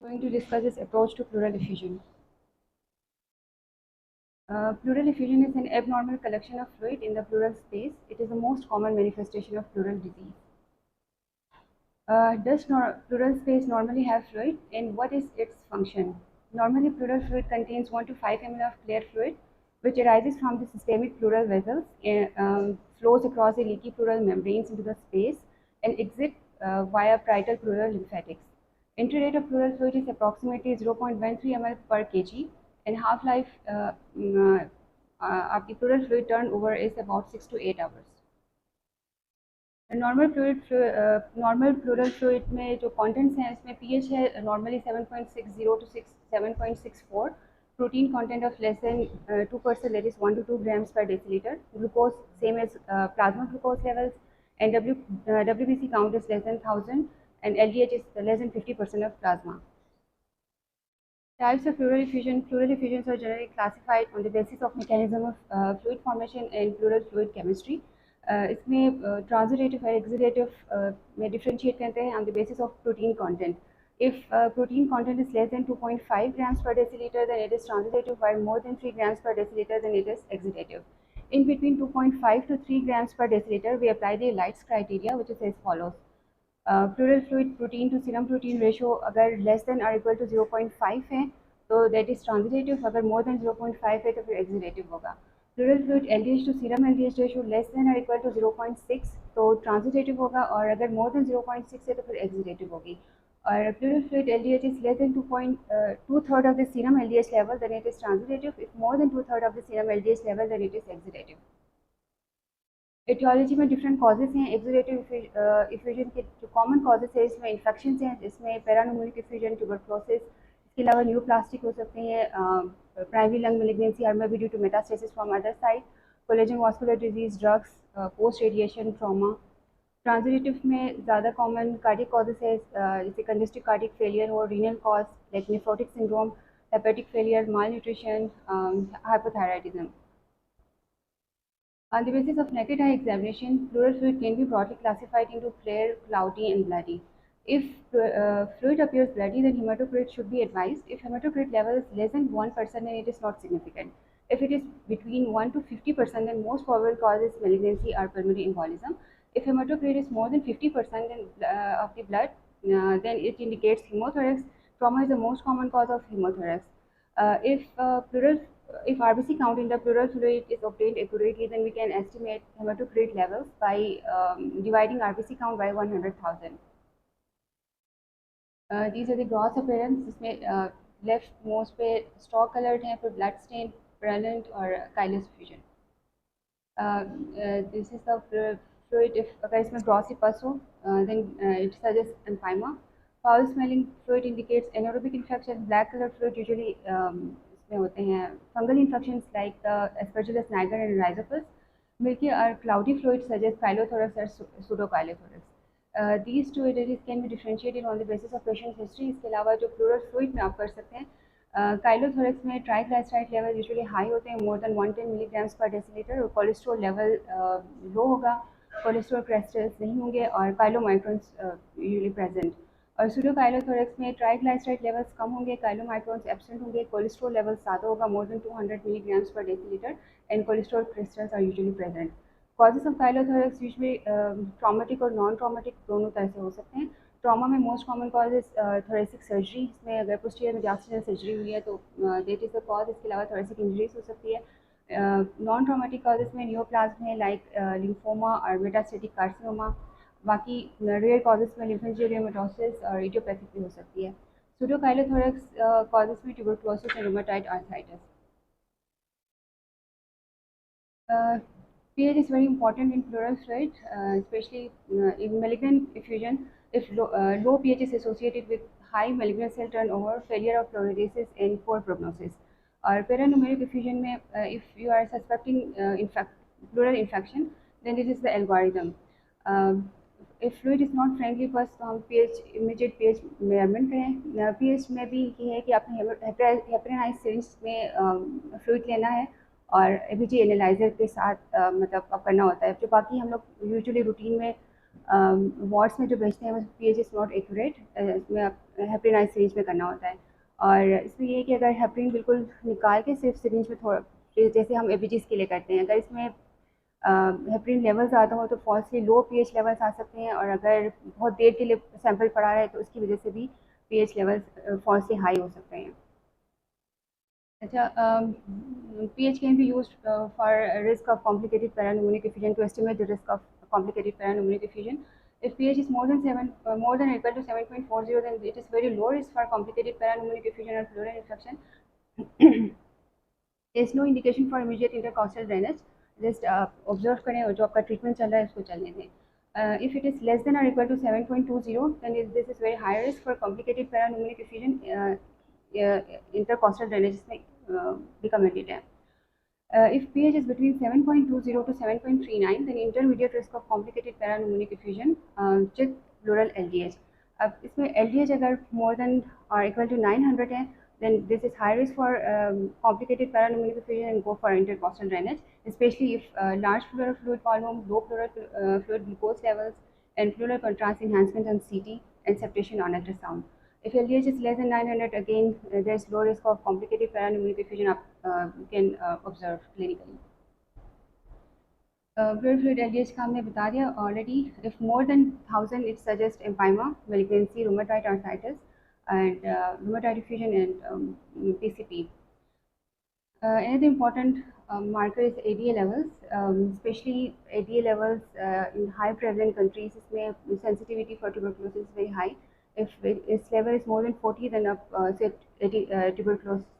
Going to discuss this approach to pleural effusion. Pleural effusion is an abnormal collection of fluid in the pleural space. It is the most common manifestation of pleural disease. Does pleural space normally have fluid, and what is its function? Normally, pleural fluid contains 1 to 5 ml of clear fluid, which arises from the systemic pleural vessels, flows across the leaky pleural membranes into the space, and exits via parietal pleural lymphatics. Entry rate of pleural fluid is approximately 0.13 ml per kg, and half-life of the pleural fluid turnover is about 6 to 8 hours. Normal pleural fluid में जो contents हैं इसमें pH है normally 7.60 to 7.64, protein content of less than 2%, that is 1 to 2 grams per deciliter, glucose same as plasma glucose levels, and WBC count is less than 1000, and LDH is less than 50% of plasma. Types of pleural effusion. Pleural effusions are generally classified on the basis of mechanism of fluid formation and pleural fluid chemistry. इसमें transitive और exudative में differentiate करते हैं on the basis of protein content. If protein content is less than 2.5 grams per deciliter, then it is transitive, while more than 3 grams per deciliter, then it is exudative. In between 2.5 to 3 grams per deciliter, we apply the Light's criteria, which is as follows. Pleural fluid protein to serum protein ratio अगर less than or equal to 0.5 है तो that is transitive, अगर more than 0.5 है तो फिर exudative होगा. Pleural fluid LDH to serum LDH ratio less than or equal to 0.6 तो transitive होगा, और अगर more than 0.6 है तो फिर exudative होगी. और pleural fluid LDH is less than 2/3 of the serum LDH level, then it is transitive. If more than 2/3 of the serum LDH level, then it is exudative. Etiology में different causes हैं. Exudative effusion के जो common causes है इसमें infection हैं, इसमें पैरानोमोनिक effusion, tuberculosis, इसके अलावा न्यूप्लास्टिक हो सकते हैं, प्राइमरी लंग मैलिग्नेंसी, और may be due to metastasis from other side, collagen vascular disease, drugs, post radiation trauma. Transitive में ज़्यादा कॉमन कार्डियक कॉजेज है, जैसे कंजेस्टिव कार्डियक फेलियर हो, renal cause like nephrotic syndrome, hepatic failure, malnutrition, hypothyroidism. On the basis of naked eye examination, pleural fluid can be broadly classified into clear, cloudy, and bloody. If fluid appears bloody, then hematocrit should be advised. If hematocrit level is less than 1%, then it is not significant. If it is between 1 to 50%, then most probable cause is malignancy or pulmonary embolism. If hematocrit is more than 50% of the blood, then it indicates hemothorax. Trauma is the most common cause of hemothorax. If RBC count in the pleural fluid is obtained accurately, then we can estimate hematocrit levels by dividing RBC count by 100,000. These are the gross appearance. इसमें left most पे straw coloured है, फिर blood stain, purulent और chylous fusion. This is the fluid. अगर इसमें glossy पस हो then it suggests empyema. Foul smelling fluid indicates anaerobic infection. Black colored fluid usually में होते हैं fungal infections like Aspergillus Niger and Rhizopus. Milky और cloudy fluid suggest काइलोथोरक्स और सूडोकाइलोथोरक्स. These two diseases can be differentiated on the basis of patient history. इसके अलावा जो plural fluid में आप कर सकते हैं, काइलोथोरक्स में ट्राइग्लिसराइड लेवल यूजुअली हाई होते हैं, more than 110 milligrams per decilitre, और कोलेस्ट्रॉल लेवल लो होगा, कोलेस्ट्रॉल क्रिस्टल्स नहीं होंगे, और काइलोमाइक्रॉन्स यूजुअली प्रेजेंट. और सूडोकाइलोथोरक्स में ट्राइग्लिसराइड लेवल्स कम होंगे, काइलोमाइक्रॉन्स एब्सेंट होंगे, कोलेस्ट्रॉल लेवल ज़्यादा होगा, more than 200 milligrams per decilitre, and cholesterol crystals are usually present. Causes of chylothorax usually traumatic और नॉन ट्रॉमेटिक दोनों तरह से हो सकते हैं. ट्रॉमा में most common cause is thoracic surgery. इसमें अगर पोस्टीरियर मेडियास्टिनल सर्जरी हुई है तो देट इज़ द कॉज. इसके अलावा थोरेसिक इंजरीज हो सकती है. नॉन ट्रॉमेटिक कॉजेज में नियोप्लाज्म है, लाइक लिम्फोमा और मेटास्टेटिक कार्सिनोमा. बाकी रेयर कॉजेज में लिम्फेंजियोमेटोसिस और इडियोपैथिक भी हो सकती है. सूडोकाइलोथोरक्स कॉजेज में tuberculosis and rheumatoid arthritis. pH is very important in pleural fluid, especially in malignant effusion. If low pH is associated with high malignant cell turnover, failure of fluoridases, and poor prognosis. Or paranomeric effusion में if you are suspecting pleural infection, then this is the algorithm. If fluid is not friendly, बस तो हम pH immediate pH measurement करें. pH में भी ये है कि आपने हेपरिनाइज सिरिंज में फ्लूइड लेना है और एबीजी एनालाइजर के साथ मतलब अब करना होता है. जो बाकी हम लोग यूजुअली रूटीन में वार्ड्स में जो भेजते हैं वो पीएच इज़ नॉट एक्यूरेट, इसमें हेपरिन सिरिंज में करना होता है। और इसमें ये है कि अगर हेपरिन बिल्कुल निकाल के सिर्फ सिरिंज में थोड़ा, जैसे हम एबीजीज के लिए करते हैं, अगर इसमें हेपरिन लेवल ज़्यादा हो तो फॉल्सली लो पीएच लेवल्स आ सकते हैं, और अगर बहुत देर के लिए सैंपल पड़ा रहे तो उसकी वजह से भी पीएच लेवल्स फॉल्सली हाई हो सकते हैं। अच्छा, pH can be used for risk of complicated paranomic effusion to estimate the risk of complicated paranomic effusion. If pH is more than more than or equal to 7.40, then it is very low risk for complicated paranomic effusion or pleural infection. There is no indication for immediate intercostal drainage. Just observe करें और जो आपका treatment चल रहा है उसको चलने दें. If it is less than or equal to 7.20, then this is very high risk for complicated paranomic effusion. Intercostal drainage इसमें recommended है. If pH is between 7.20 to 7.39, then intermediate risk of complicated paranomic effusion. Check pleural LDH. अब इसमें LDH अगर more than or equal to 900 है, then this is high risk for complicated paranomic effusion and go for intercostal drainage, especially if large pleural fluid volume, low pleural fluid glucose levels, and pleural contrast enhancement on CT and septation on ultrasound. If LDH is less than 900, again there is low risk of complicated paranomic effusion you can observe clinically. Pleural fluid LDH का हमने बता दिया already. If more than 1000, it suggests empyema, malignancy, rheumatoid arthritis, and rheumatoid effusion and PCP. Another important marker is ADA levels, especially ADA levels in high prevalent countries. इसमें sensitivity for tuberculosis is very high. If its level is more than 40, then आप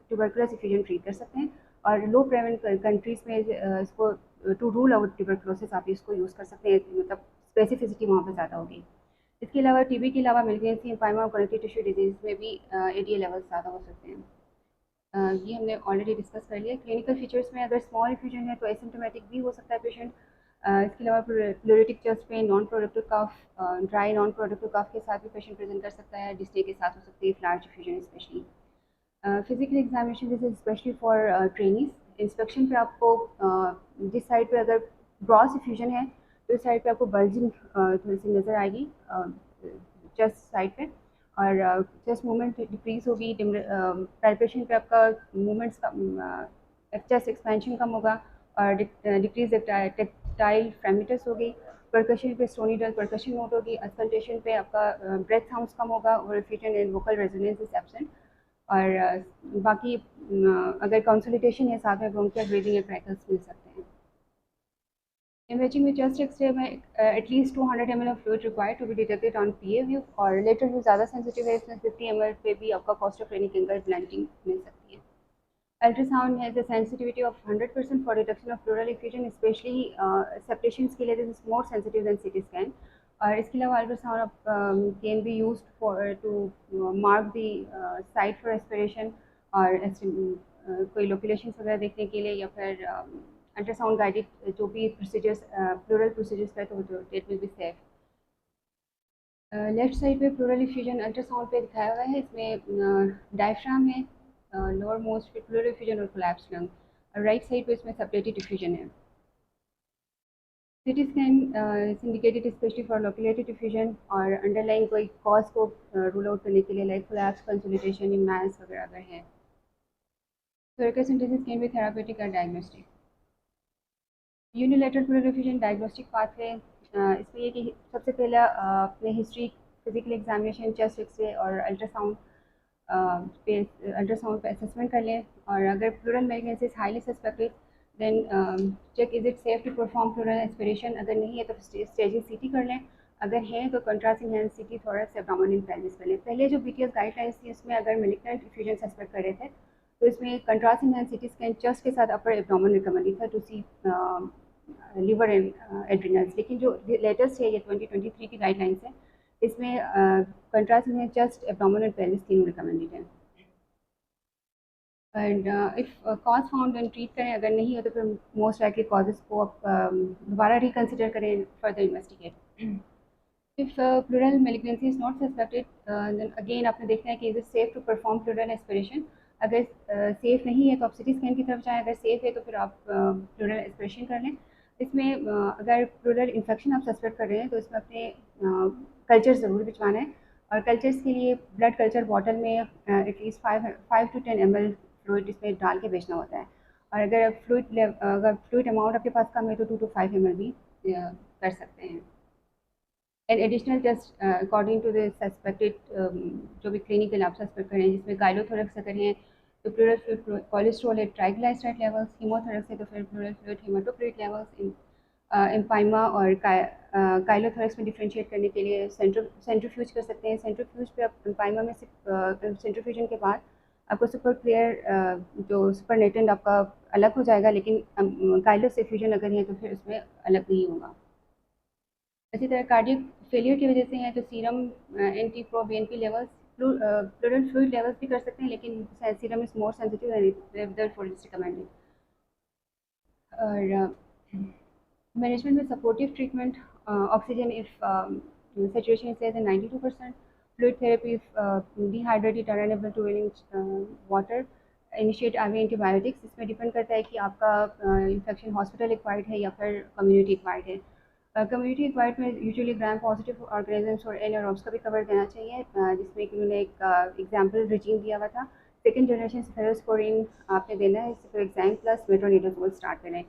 tuberculosis effusion treat कर सकते हैं. और low prevalent countries में इसको to rule out tuberculosis आप इसको यूज़ कर सकते हैं, मतलब specificity वहाँ पे ज़्यादा होगी. इसके अलावा टीबी के अलावा malignancy, empyema और connective tissue disease में भी ADA levels ज़्यादा हो सकते हैं. ये हमने ऑलरेडी डिस्कस कर लिया. क्लिनिकल फीचर्स में अगर स्मॉल इफ्यूजन है तो एसिम्टोमेटिक भी हो सकता है पेशेंट. इसके अलावा pleuritic chest pain, non productive cough, dry non productive cough के साथ भी पेशेंट प्रेजेंट कर सकता है. डिस्टे के साथ हो सकती है large effusion specially. Physical examination this is specially for trainees. Inspection पे आपको जिस साइड पे अगर ग्रॉस इफ्यूजन है तो इस साइड पे आपको बल्जिंग थोड़ी सी नज़र आएगी चेस्ट साइड पे, और चेस्ट मूवमेंट डिक्रीज होगी. पैल्पेशन पे आपका मूवमेंट्स का चेस्ट एक्सपेंशन कम होगा, और डिक्रीज टेक्टाइल फ्रेमिटस होगी. परकशन पे स्टोनीडल परकशन नोट होगी. अस्कल्टेशन पे आपका ब्रेथ साउंड्स कम होगा, और effusion and vocal resonance is absent. और बाकी अगर कंसोलिडेशन है साथ में ब्रोंकियल ब्रीदिंग एपैरेटस मिल सकते हैं. Imaging with chest X-ray में at least 200 ml of fluid required to be detected on PA view, और lateral view ज़्यादा sensitive है, इसमें 50 ml पे भी आपका costophonic angle blunting मिल सकती है. Ultrasound has a sensitivity of 100% for detection of pleural effusion, especially septations के लिए this is more sensitive than CT scan. और इसके अलावा ultrasound can be used for to mark the site for aspiration, और कोई लोकुलेशंस वगैरह देखने के लिए, या फिर अल्ट्रासाउंड गाइडेड जो भी प्रोसीजर्स प्लूरल प्रोसीजर्स का तो that will be safe. Left side पे प्लूरल इफ्यूजन अल्ट्रासाउंड पे दिखाया हुआ है. इसमें डायफ्राम है, लोअर मोस्ट पे प्लूरल इफ्यूजन और कोलैप्स लंग. राइट साइड पे इसमें सेपरेटेड इफ्यूजन है. CT scan is indicated specially for loculated effusion, और अंडरलाइन कोई कॉज को रूल आउट करने के लिए, लाइक कोलैप्स, कंसोलिडेशन, मैस वगैरह अगर है. थोरेकोसेंटेसिस कैन बी थेरापेटिक और diagnostic. Unilateral pleural effusion diagnostic pathway. इसमें ये कि सबसे पहला अपने history, physical examination, chest x-ray और अल्ट्रासाउंड पे असेसमेंट कर लें. और अगर pleural malignancy is highly suspected, then check is it safe to perform pleural aspiration. अगर नहीं है तो स्टेजिंग सीटी कर लें. अगर है तो कंट्रास्ट इनहेंस सीटी थोरैक्स एब्डोमिनल पेल्विस कर लें. पहले जो बीटीएस गाइडलाइंस थी उसमें अगर मैलिग्नेंट इफ्यूजन सस्पेक्ट कर रहे थे तो इसमें contrast enhance CT scan chest के साथ अपर एब्डोमेन रिकमेंडेड था टू सी लिवर एंड एड्रिनल्स. लेकिन जो लेटेस्ट है ये 2023 की गाइडलाइंस है, इसमें कंट्रास्ट में चेस्ट, एब्डोमिनल, पेल्विस तीनों रिकमेंडेड है. And if cause found and treat करें. अगर नहीं हो तो फिर मोस्ट लाइकली कॉजेज को आप दोबारा रिकन्सिडर करें, further investigate. If pleural malignancy is not suspected, then again आपने देखना है कि is it safe to perform pleural aspiration. अगर सेफ नहीं है तो आप सिटी स्कैन की तरफ जाएं. अगर सेफ है तो फिर आप प्लूरल एस्पिरेशन कर लें. इसमें अगर प्लूरल इन्फेक्शन आप सस्पेक्ट कर रहे हैं तो इसमें अपने कल्चर ज़रूर भिजवाना है। और कल्चर्स के लिए ब्लड कल्चर बॉटल में एटलीस्ट 5 to 10 ml फ्लूइड इसमें डाल के भेजना होता है। और अगर फ्लूइड अमाउंट आपके पास कम है तो 2 to 5 ml भी कर सकते हैं। And additional test according to the suspected जो भी क्लिनिकल आप सस्पेक्ट करें, जिसमें गाइलोथोरेक्स अगर हैं तो प्लूरल फ्लूइड, कोलेस्ट्रॉल है, ट्राइग्लिसराइड लेवल्स, हीमोथोरेक्स है तो फिर pleural fluid, haematocrit levels, empyema और काइलोथोरेक्स में डिफ्रेंशिएट करने के लिए सेंट्रीफ्यूज कर सकते हैं। सेंट्रीफ्यूज पे आप एम्पाइमा में सेंट्रीफ्यूजन के बाद आपको सुपर क्लियर जो सुपर नेटेंट आपका अलग हो जाएगा, लेकिन काइलो से फ्यूजन अगर है तो फिर उसमें अलग नहीं होगा। इसी तरह कार्डियक फेलियर की वजह से है तो serum, anti pro BNP levels, pleural fluid levels भी कर सकते हैं, लेकिन serum is more sensitive and therefore it's recommended. और मैनेजमेंट में supportive treatment, oxygen if saturation is less than 92%, fluid therapy if dehydrated or unable to release water, initiate IV antibiotics। इसमें depend करता है कि आपका इन्फेक्शन हॉस्पिटल एक्वायर्ड है या फिर कम्युनिटी एक्वायर्ड है। कम्युनिटी एक्वायर्ड में यूजुअली ग्राम पॉजिटिव ऑर्गेनिजम्स और एनारोब्स का भी कवर देना चाहिए, जिसमें कि उन्होंने एक एग्जाम्पल रिजीम दिया हुआ था। सेकेंड जनरेशन फेरोस्पोरिन आपने देना है, इससे फिर एग्जाम प्लस मेट्रोनिडाजोल स्टार्ट करें।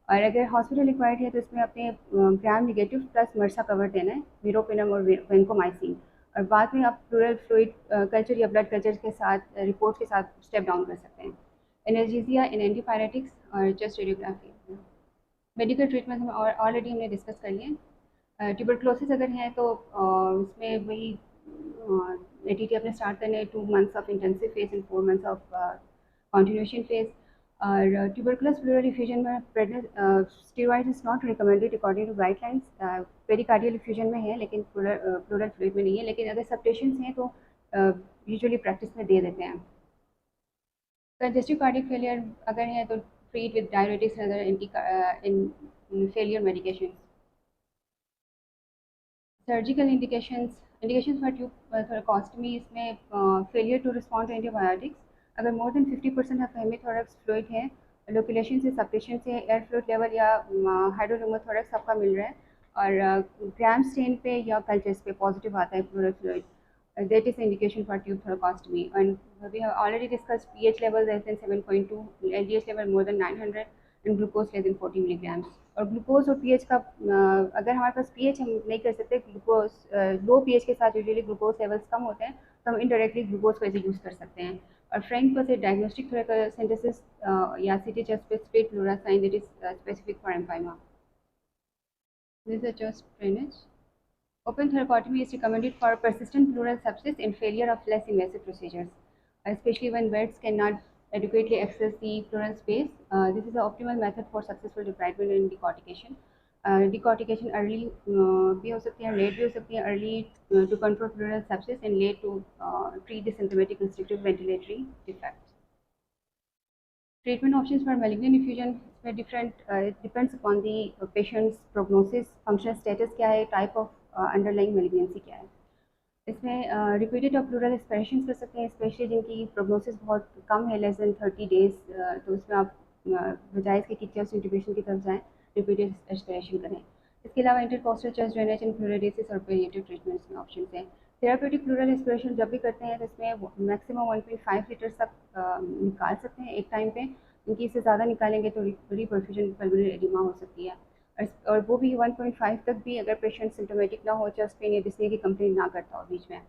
और अगर हॉस्पिटल रिक्वायर्ड है तो इसमें अपने ग्राम निगेटिव प्लस मर्सा कवर देना है, वीरोपिनम और वेंकोमाइसिन। और बाद में आप प्लूरल फ्लूइड कल्चर या ब्लड कल्चर के साथ रिपोर्ट के साथ स्टेप डाउन कर सकते हैं। एनर्जीजिया इन एंटीपायरेटिक्स और चेस्ट रेडियोग्राफी। मेडिकल ट्रीटमेंट में ऑलरेडी हमने डिस्कस कर लिए। ट्यूबरक्लोसिस अगर है तो उसमें वही एटीटी अपने स्टार्ट करने हैं, 2 months of intensive phase and 4 months of continuation phase. और ट्यूबरकुलस प्लूरल इफ्यूजन में steroid is not recommended according to guidelines. Pericardial effusion में है लेकिन प्लूरल फ्लूइड में नहीं है, लेकिन अगर सब पेशेंट्स हैं तो यूजुअली प्रैक्टिस में दे देते हैं। कंजेस्टिव कार्डियक फेलियर अगर है तो treat with diuretics and other in failure medications. Surgical indications for tube thoracostomy, इसमें failure to respond to antibiotics. अगर more than 50% of hemithorax fluid है, लोकुलेशन से सफिशिएंट से एयर फ्लूइड लेवल या हाइड्रोलूमोथोरेक्स आपका मिल रहा है और ग्राम स्टेन पे या कल्चर्स पे पॉजिटिव आता है pleural fluid, that is indication for tube thoracostomy. And we have already discussed pH level less than 7.2, LDH level more than 900 and glucose less than 40 milligrams. और ग्लूकोज और पीएच का अगर हमारे पास पीएच हम नहीं कर सकते, ग्लूकोज लो पीएच के साथ यूजुअली ग्लूकोज लेवल्स कम होते हैं तो हम इनडायरेक्टली ग्लूकोज को ऐसे यूज़ कर सकते हैं। और फ्रैंक पर से डायग्नोस्टिक सिंथेसिस या सिटी चेस्ट पे split pleural sign that is specific for empyema. This is a chest drainage. Open thoracotomy is recommended for persistent pleural sepsis and failure of less invasive procedures, especially when vets cannot adequately access the pleural space. This is the optimal method for successful debridement and decortication. Decortication early भी हो सकती है, late भी हो सकती है। Early to control pleural sepsis and late to treat the symptomatic restrictive ventilatory defects. Treatment options for malignant effusion इसमें different it depends upon the patient's prognosis, functional status क्या है, type of underlying malignancy क्या है। इसमें repeated और pleural aspirations कर सकते हैं, स्पेशली जिनकी प्रोग्नोसिस बहुत कम है, लेस देन 30 days, तो उसमें आप बजाय इसके कि चेस्ट इंट्यूबेशन की तरफ जाएँ, रिपीटेड एस्पिरेशन करें। इसके अलावा इंटरकोस्टल चेस्ट ड्रेनेज एंड फ्लूरिडेसिस और पेरिएटिव ट्रीटमेंट्स में ऑप्शन हैं। थेरापेटिक प्लूरल एस्पिरेशन जब भी करते हैं तो इसमें मैक्सिमम 1.5 लीटर्स तक निकाल सकते हैं एक टाइम पे, क्योंकि इससे ज़्यादा निकालेंगे तो रीपरफ्यूजन पल्मोनरी एडिमा हो सकती है। और वो भी 1.5 तक भी अगर पेशेंट सिम्टोमेटिक ना हो, चेस्ट पेन या डिस्नी की कंप्लेंट ना करता हो बीच में।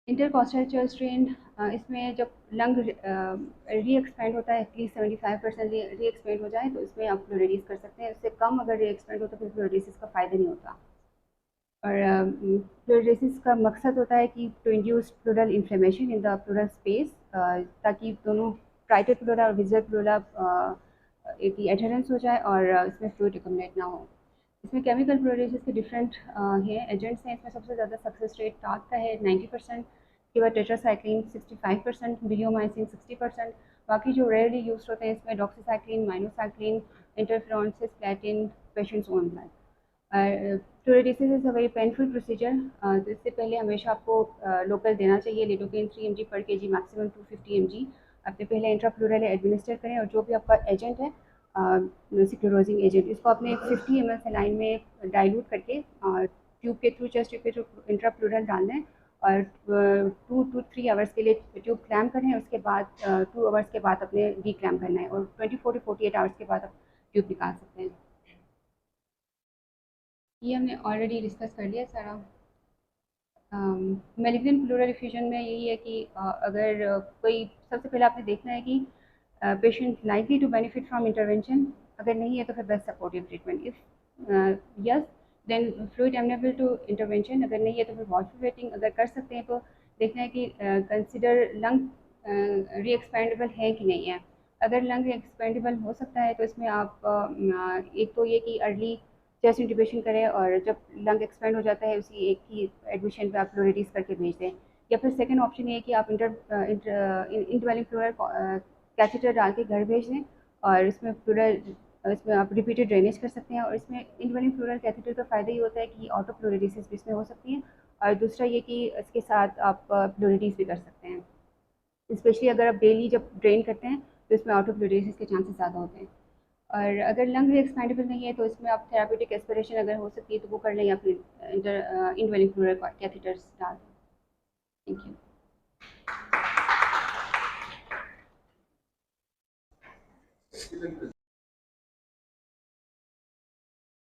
इंटरकॉस्टल चेस्ट ड्रेन, इसमें जब लंग री एक्सपेंड होता है, एटलीस्ट 75% री एक्सपेंड हो जाए तो इसमें आप फ्लोरेडिस कर सकते हैं। उससे कम अगर री एक्सपेंड हो तो फिर फ्लोरेडिस का फ़ायदा नहीं होता। और फ्लोरेडिस का मकसद होता है कि to induce pleural inflammation in the pleural space, ताकि दोनों प्राइटर प्लूरा और विजर प्लूरा की एडहेरेंस हो जाए और इसमें फ्लूइड एक्युमुलेट ना हो। इसमें केमिकल प्लूरेसिस के डिफरेंट हैं एजेंट्स हैं। इसमें सबसे ज़्यादा सक्सेस रेट टाक का है 90%, इसके बाद टेट्रासाइक्लिन 65%, बिलियोमाइसिन 60%। बाकी जो रेयरली यूज होते हैं इसमें doxycycline, minocycline, interferon, cisplatin, patients own blood. Pleurodesis is a very painful procedure, तो इससे पहले हमेशा आपको लोकल देना चाहिए। Lidocaine 3 mg per kg, maximum 250 mg अपने पहले इंट्राप्लूरल एडमिनिस्टर करें, और जो भी आपका एजेंट है सिक्लोरोजिंग एजेंट। इसको आपने 50 ml सलाइन में डाइल्यूट करके ट्यूब के थ्रू, चेस्ट ट्यूब के थ्रू इंट्राप्लूरल डालना है और 2 to 3 आवर्स के लिए ट्यूब क्लैम्प करें। उसके बाद 2 आवर्स के बाद अपने डी क्लैम्प करना है और 24 to 48 आवर्स के बाद आप ट्यूब निकाल सकते हैं। ये हमने ऑलरेडी डिस्कस कर लिया सारा। मेलिग्नेंट प्लूरल इफ्यूजन में यही है कि अगर कोई, सबसे पहले आपने देखना है कि patient likely to benefit from intervention. अगर नहीं है तो फिर best supportive treatment. If yes then fluid amenable to intervention. अगर नहीं है तो फिर वॉचफुल वेटिंग। अगर कर सकते हैं तो देखना है कि कंसिडर लंग री एक्सपेंडेबल है कि नहीं है। अगर लंग एक्सपेंडेबल हो सकता है तो इसमें आप एक तो ये कि अर्ली चेस्ट इंट्यूबेशन करें और जब लंग एक्सपेंड हो जाता है उसी एक ही एडमिशन पे आप फ्लो रिलीज करके भेज दें। या फिर सेकंड ऑप्शन ये है कि आप इंटरवेलिंग फ्लोरल कैथेटर डाल के घर भेज दें और इसमें आप रिपीटेड ड्रेनेज कर सकते हैं। और इसमें इंटरवेलिंग फ्लोरल कैथेटर का फ़ायदा ये होता है कि ऑटो फ्लोरिडिसिस भी इसमें हो सकती है और दूसरा ये कि इसके साथ आप फ्लोरिडीज भी कर सकते हैं। स्पेशली अगर आप डेली जब ड्रेन करते हैं तो इसमें ऑटो फ्लोरिडिसिस के चांसेस ज़्यादा होते हैं। और अगर लंग भी एक्सपेंडेबल नहीं है तो इसमें आप थेराप्यूटिक एस्पिरेशन अगर हो सकती है तो वो कर लें या फिर इनवेलिंग फ्लोरल कैथेटर्स डाल दें। Thank you.